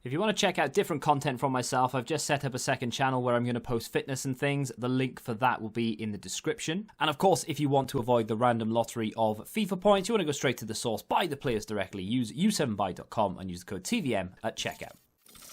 If you want to check out different content from myself, I've just set up a second channel where I'm going to post fitness and things. The link for that will be in the description. And of course, if you want to avoid the random lottery of FIFA points, you want to go straight to the source, buy the players directly, use u7buy.com and use the code TVM at checkout.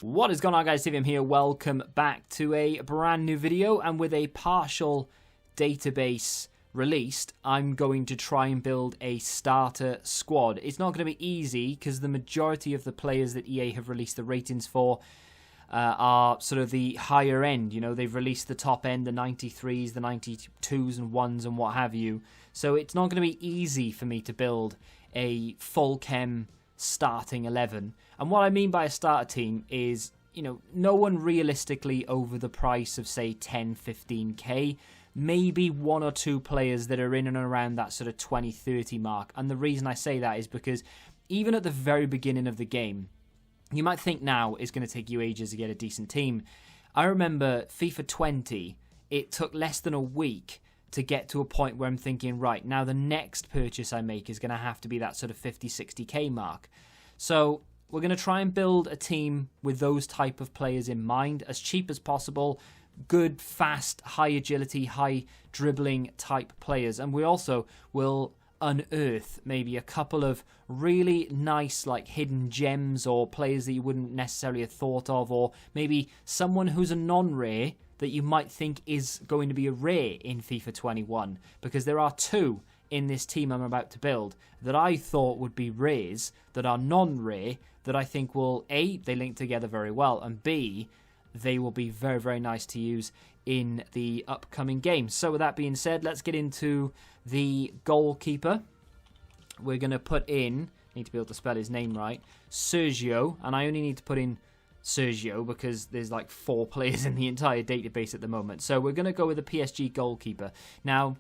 What is going on, guys? TVM here. Welcome back to a brand new video, and with a partial database released, I'm going to try and build a starter squad. It's not going to be easy because the majority of the players that EA have released the ratings for are sort of the higher end. You know, they've released the top end, the 93s, the 92s and 1s and what have you. So it's not going to be easy for me to build a full chem starting 11. And what I mean by a starter team is, you know, no one realistically over the price of, say, 10, 15k. Maybe one or two players that are in and around that sort of 20, 30 mark. And the reason I say that is because even at the very beginning of the game, you might think now it's going to take you ages to get a decent team. I remember FIFA 20, it took less than a week to get to a point where I'm thinking, right, now the next purchase I make is going to have to be that sort of 50, 60k mark. So we're going to try and build a team with those type of players in mind, as cheap as possible. Good, fast, high agility, high dribbling type players. And we also will unearth maybe a couple of really nice like hidden gems or players that you wouldn't necessarily have thought of, or maybe someone who's a non-rare that you might think is going to be a rare in FIFA 21, because there are two in this team I'm about to build that I thought would be rares that are non-rare that I think will, A, they link together very well, and B, they will be very, very nice to use in the upcoming game. So with that being said, let's get into the goalkeeper. We're going to put in, need to be able to spell his name right, Sergio, and I only need to put in Sergio because there's like 4 players in the entire database at the moment. So we're going to go with the Psg Goalkeeper. Now,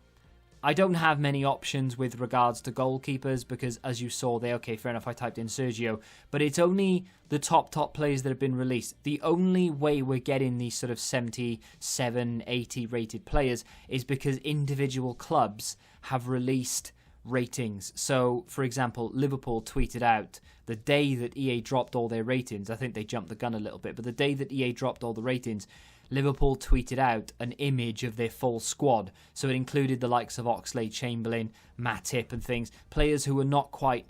I don't have many options with regards to goalkeepers because, as you saw there, okay, fair enough, I typed in Sergio, but it's only the top players that have been released. The only way we're getting these sort of 77, 80 rated players is because individual clubs have released ratings. So, for example, Liverpool tweeted out the day that EA dropped all their ratings. I think they jumped the gun a little bit, but the day that EA dropped all the ratings, Liverpool tweeted out an image of their full squad. So it included the likes of Oxlade-Chamberlain, Matip and things. Players who were not quite,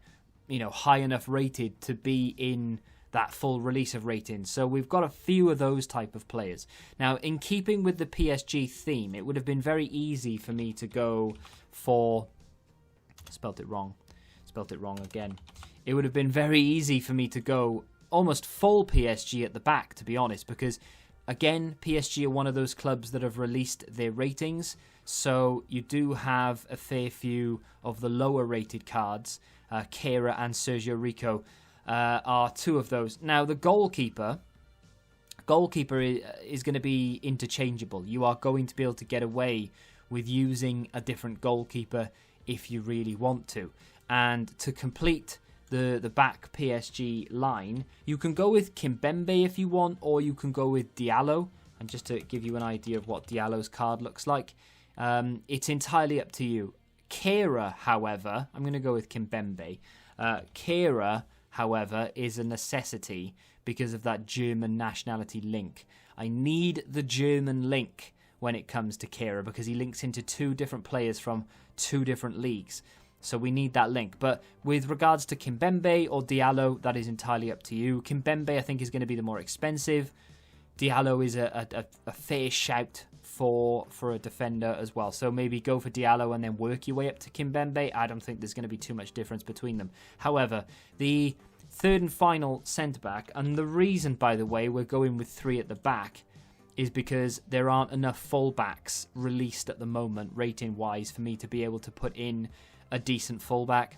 you know, high enough rated to be in that full release of ratings. So we've got a few of those type of players. Now, in keeping with the PSG theme, it would have been very easy for me to go for... Spelt it wrong again. It would have been very easy for me to go almost full PSG at the back, to be honest, because... Again, PSG are one of those clubs that have released their ratings, so you do have a fair few of the lower rated cards. Kera and Sergio Rico are two of those. Now, the goalkeeper is going to be interchangeable. You are going to be able to get away with using a different goalkeeper if you really want to. And to complete the back PSG line, you can go with Kimpembe if you want, or you can go with Diallo. And just to give you an idea of what Diallo's card looks like, it's entirely up to you. Kera, however, I'm going to go with Kimpembe. Kera, however, is a necessity because of that German nationality link. I need the German link when it comes to Kera because he links into 2 different players from 2 different leagues. So we need that link. But with regards to Kimpembe or Diallo, that is entirely up to you. Kimpembe, I think, is going to be the more expensive. Diallo is a fair shout for a defender as well. So maybe go for Diallo and then work your way up to Kimpembe. I don't think there's going to be too much difference between them. However, the third and final centre-back, and the reason, by the way, we're going with 3 at the back, is because there aren't enough fullbacks released at the moment, rating-wise, for me to be able to put in a decent fullback.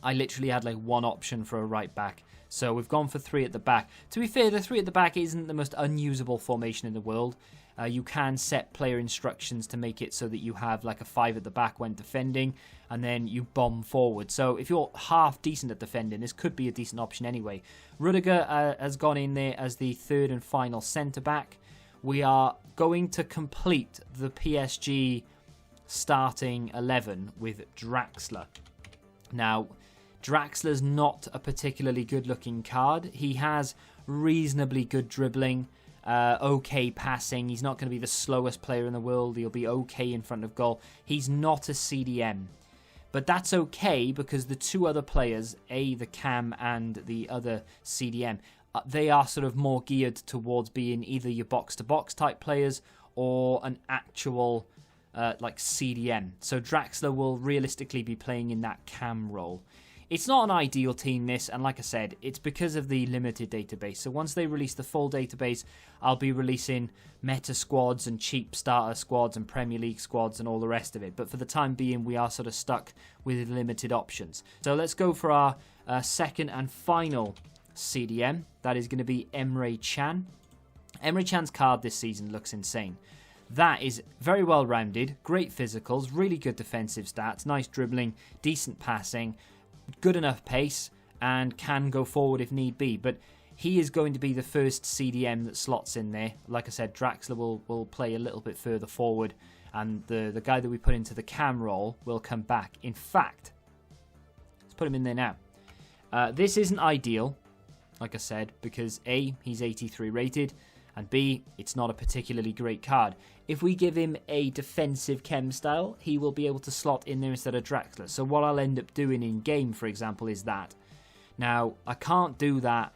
I literally had like 1 option for a right back. So we've gone for 3 at the back. To be fair, the 3 at the back isn't the most unusable formation in the world. You can set player instructions to make it so that you have like a 5 at the back when defending, and then you bomb forward. So if you're half decent at defending, this could be a decent option anyway. Rudiger has gone in there as the third and final centre-back. We are going to complete the PSG starting 11 with Draxler. Now, Draxler's not a particularly good-looking card. He has reasonably good dribbling, okay passing. He's not going to be the slowest player in the world. He'll be okay in front of goal. He's not a CDM. But that's okay because the two other players, the cam and the other CDM, they are sort of more geared towards being either your box-to-box type players or an actual like CDM. So Draxler will realistically be playing in that cam role. It's not an ideal team, this, and like I said, it's because of the limited database. So once they release the full database, I'll be releasing meta squads and cheap starter squads and Premier League squads and all the rest of it. But for the time being, we are sort of stuck with limited options. So let's go for our second and final CDM. That is going to be Emre Can. Emre Can's card this season looks insane. That is very well rounded, great physicals, really good defensive stats, nice dribbling, decent passing, good enough pace, and can go forward if need be. But he is going to be the first CDM that slots in there. Like I said, Draxler will play a little bit further forward, and the guy that we put into the cam role will come back. In fact, let's put him in there now. This isn't ideal, like I said, because A, he's 83 rated, and B, it's not a particularly great card. If we give him a defensive chem style, he will be able to slot in there instead of Draxler. So what I'll end up doing in game, for example, is that. Now, I can't do that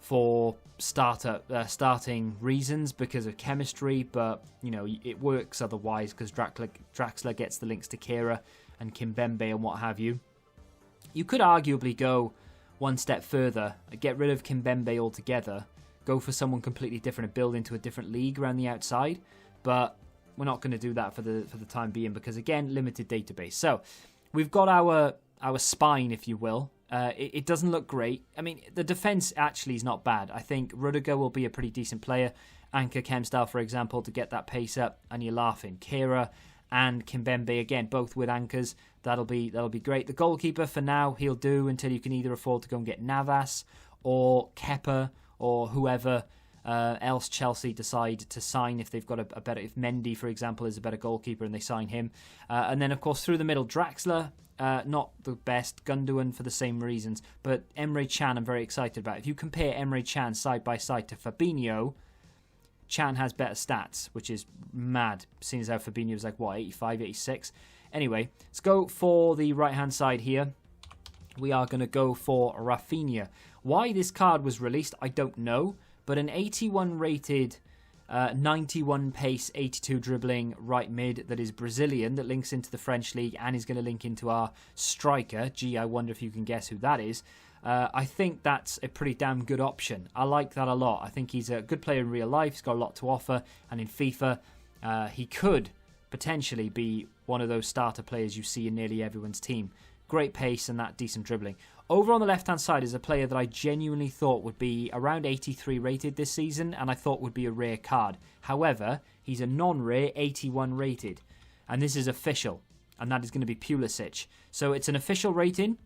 for starting reasons because of chemistry, but, you know, it works otherwise because Draxler gets the links to Kira and Kimpembe and what have you. You could arguably go one step further, get rid of Kimpembe altogether, go for someone completely different and build into a different league around the outside, but we're not going to do that for the time being because, again, limited database. So we've got our spine, if you will. It doesn't look great. I mean, the defense actually is not bad. I think Rudiger will be a pretty decent player. Anchor chem style, for example, to get that pace up, and you're laughing. Kira and Kimpembe, again, both with anchors. That'll be great. The goalkeeper, for now, he'll do until you can either afford to go and get Navas or Kepa or whoever else Chelsea decide to sign if they've got a better... If Mendy, for example, is a better goalkeeper and they sign him. And then, of course, through the middle, Draxler, not the best. Gundogan for the same reasons. But Emre Can, I'm very excited about. If you compare Emre Can side by side to Fabinho, Can has better stats, which is mad, seeing as how Fabinho's like, what, 85, 86? Anyway, let's go for the right-hand side here. We are going to go for Rafinha. Why this card was released, I don't know, but an 81 rated, 91 pace, 82 dribbling right mid that is Brazilian, that links into the French league and is going to link into our striker. Gee, I wonder if you can guess who that is. I think that's a pretty damn good option. I like that a lot. I think he's a good player in real life. He's got a lot to offer, and in FIFA, he could potentially be one of those starter players you see in nearly everyone's team. Great pace and that decent dribbling. Over on the left-hand side is a player that I genuinely thought would be around 83 rated this season, and I thought would be a rare card. However, he's a non-rare 81 rated, and this is official, and that is going to be Pulisic. So it's an official rating,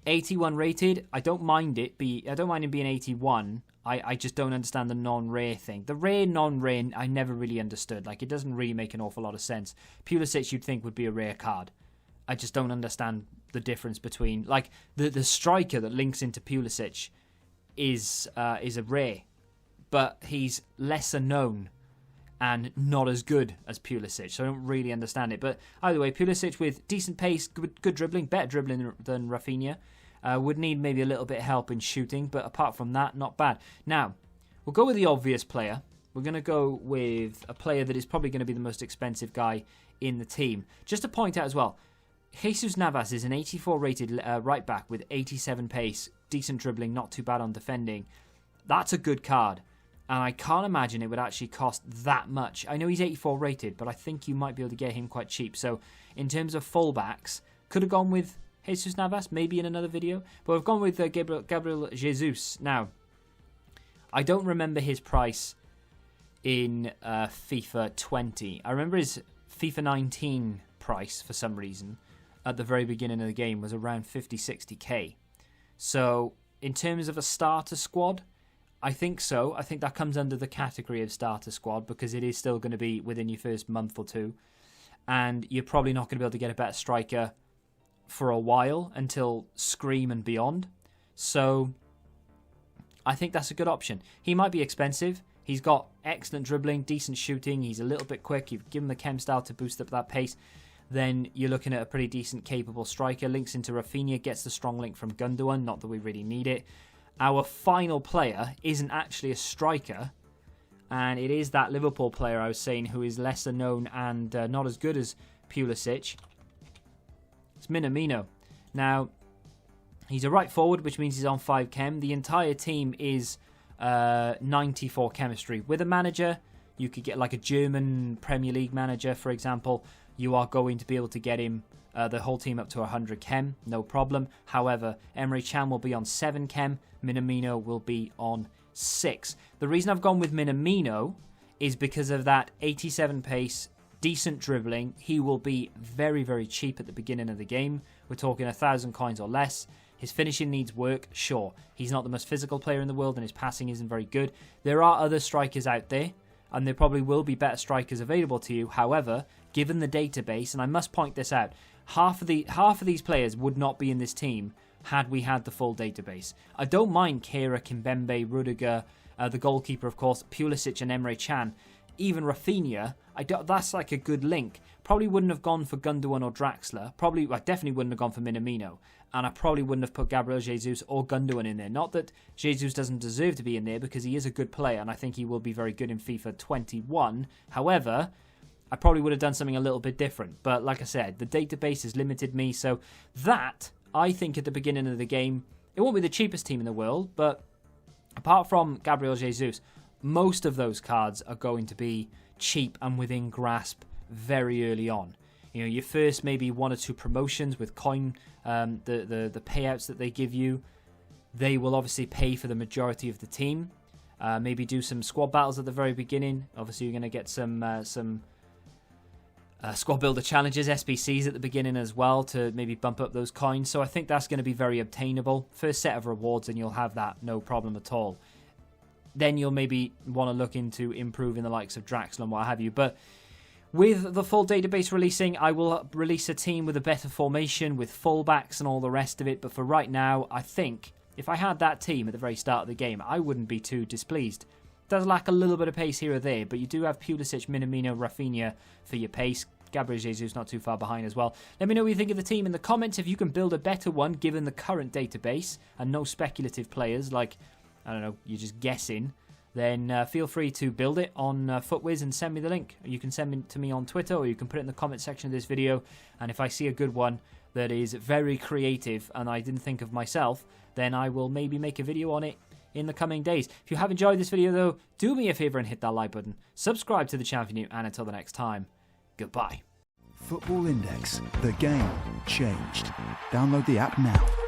81 rated. I don't mind him being 81. I just don't understand the non-rare thing. The rare, non-rare, I never really understood. Like, it doesn't really make an awful lot of sense. Pulisic, you'd think, would be a rare card. I just don't understand the difference between... Like, the striker that links into Pulisic is a rare, but he's lesser known and not as good as Pulisic, so I don't really understand it. But either way, Pulisic with decent pace, good dribbling, better dribbling than Rafinha. Would need maybe a little bit of help in shooting, but apart from that, not bad. Now, we'll go with the obvious player. We're going to go with a player that is probably going to be the most expensive guy in the team. Just to point out as well, Jesus Navas is an 84 rated right back with 87 pace, decent dribbling, not too bad on defending. That's a good card, and I can't imagine it would actually cost that much. I know he's 84 rated, but I think you might be able to get him quite cheap. So in terms of fullbacks, could have gone with Jesus Navas, maybe in another video, but I've gone with Gabriel Jesus. Now, I don't remember his price in FIFA 20. I remember his FIFA 19 price for some reason at the very beginning of the game was around 50, 60k. So in terms of a starter squad, I think so. I think that comes under the category of starter squad because it is still going to be within your first month or two. And you're probably not going to be able to get a better striker for a while until Scream and beyond. So I think that's a good option. He might be expensive. He's got excellent dribbling, decent shooting. He's a little bit quick. You've given him the chem style to boost up that pace. Then you're looking at a pretty decent, capable striker. Links into Rafinha, gets the strong link from Gundogan. Not that we really need it. Our final player isn't actually a striker. And it is that Liverpool player I was saying who is lesser known and not as good as Pulisic. It's Minamino. Now, he's a right forward, which means he's on 5 chem. The entire team is 94 chemistry. With a manager, you could get like a German Premier League manager, for example. You are going to be able to get him, the whole team up to 100 chem, no problem. However, Emre Can will be on 7 chem. Minamino will be on 6. The reason I've gone with Minamino is because of that 87 pace, decent dribbling. He will be very, very cheap at the beginning of the game. We're talking 1,000 coins or less. His finishing needs work, sure. He's not the most physical player in the world and his passing isn't very good. There are other strikers out there and there probably will be better strikers available to you. However, given the database, and I must point this out, half of these players would not be in this team had we had the full database. I don't mind Kehrer, Kimpembe, Rudiger, the goalkeeper, of course, Pulisic and Emre Can. Even Rafinha, that's like a good link. Probably wouldn't have gone for Gundogan or Draxler. I definitely wouldn't have gone for Minamino. And I probably wouldn't have put Gabriel Jesus or Gundogan in there. Not that Jesus doesn't deserve to be in there, because he is a good player and I think he will be very good in FIFA 21. However, I probably would have done something a little bit different. But like I said, the database has limited me. So that, I think at the beginning of the game, it won't be the cheapest team in the world, but apart from Gabriel Jesus, most of those cards are going to be cheap and within grasp very early on. You know, your first maybe 1 or 2 promotions with coin, the payouts that they give you, they will obviously pay for the majority of the team. Maybe do some squad battles at the very beginning. Obviously, you're going to get some squad builder challenges, SBCs at the beginning as well to maybe bump up those coins. So I think that's going to be very obtainable. First set of rewards and you'll have that, no problem at all. Then you'll maybe want to look into improving the likes of Draxler and what have you. But with the full database releasing, I will release a team with a better formation, with fullbacks and all the rest of it. But for right now, I think if I had that team at the very start of the game, I wouldn't be too displeased. Does lack a little bit of pace here or there, but you do have Pulisic, Minamino, Rafinha for your pace. Gabriel Jesus not too far behind as well. Let me know what you think of the team in the comments. If you can build a better one given the current database and no speculative players like, I don't know, you're just guessing, then feel free to build it on FootWiz and send me the link. You can send it to me on Twitter or you can put it in the comment section of this video. And if I see a good one that is very creative and I didn't think of myself, then I will maybe make a video on it in the coming days. If you have enjoyed this video though, do me a favour and hit that like button. Subscribe to the channel if you're new, and until the next time, goodbye. Football Index. The game changed. Download the app now.